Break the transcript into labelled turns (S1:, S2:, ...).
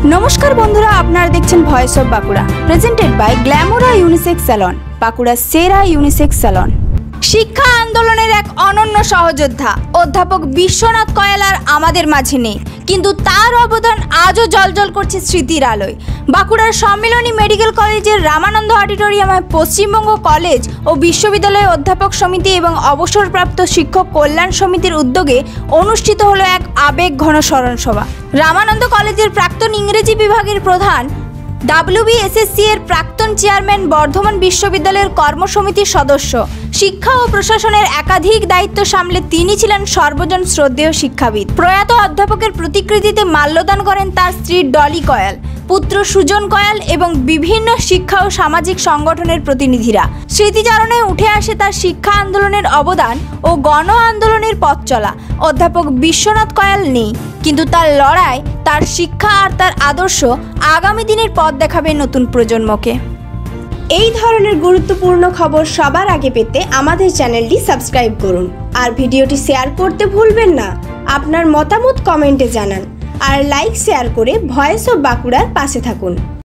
S1: नमस्कार बंधुरा आपनारा देखছেন voice of Bankura presented by Glamora unisex salon বাঁকুড়ার সেরা ইউনিসেক্স স্যালন। শিক্ষা আন্দোলনের এক অনন্য সহযোদ্ধা অধ্যাপক বিশ্বনাথ কয়াল আর আমাদের মাঝে নেই, কিন্তু তার অবদান আজও জ্বলজ্বল করছে স্মৃতির আলোয়। বাঁকুড়ার সম্মিলনী মেডিকেল কলেজের রামানন্দ অডিটোরিয়ামে পশ্চিমবঙ্গ কলেজ ও বিশ্ববিদ্যালয় অধ্যাপক সমিতি এবং অবসরপ্রাপ্ত শিক্ষক কল্যাণ সমিতির উদ্যোগে অনুষ্ঠিত হলো এক আবেগঘন স্মরণসভা। রামানন্দ কলেজের প্রাক্তন ইংরেজি বিভাগের প্রধান, WBSSC এর প্রাক্তন চেয়ারম্যান, বর্ধমান বিশ্ববিদ্যালয়ের কর্মসমিতির সদস্য, শিক্ষা ও প্রশাসনের একাধিক দায়িত্ব সামলে তিনি ছিলেন সর্বজন শ্রদ্ধেয় শিক্ষাবিদ। প্রয়াত অধ্যাপকের প্রতিকৃতিতে মাল্যদান করেন তার স্ত্রী ডলি কয়াল, পুত্র সুজন কয়াল এবং বিভিন্ন শিক্ষা ও সামাজিক সংগঠনের প্রতিনিধিরা। স্মৃতিচারণে উঠে আসে তার শিক্ষা আন্দোলনের অবদান ও গণ আন্দোলনের পথ চলা। অধ্যাপক বিশ্বনাথ কয়াল নেই, কিন্তু তার লড়াই, তার শিক্ষা আর তার আদর্শ আগামী দিনের পথ দেখাবে নতুন প্রজন্মকে। এই ধরনের গুরুত্বপূর্ণ খবর সবার আগে পেতে আমাদের চ্যানেলটি সাবস্ক্রাইব করুন আর ভিডিওটি শেয়ার করতে ভুলবেন না। আপনার মতামত কমেন্টে জানান আর লাইক শেয়ার করে ভয়েস অফ বাঁকুড়ার পাশে থাকুন।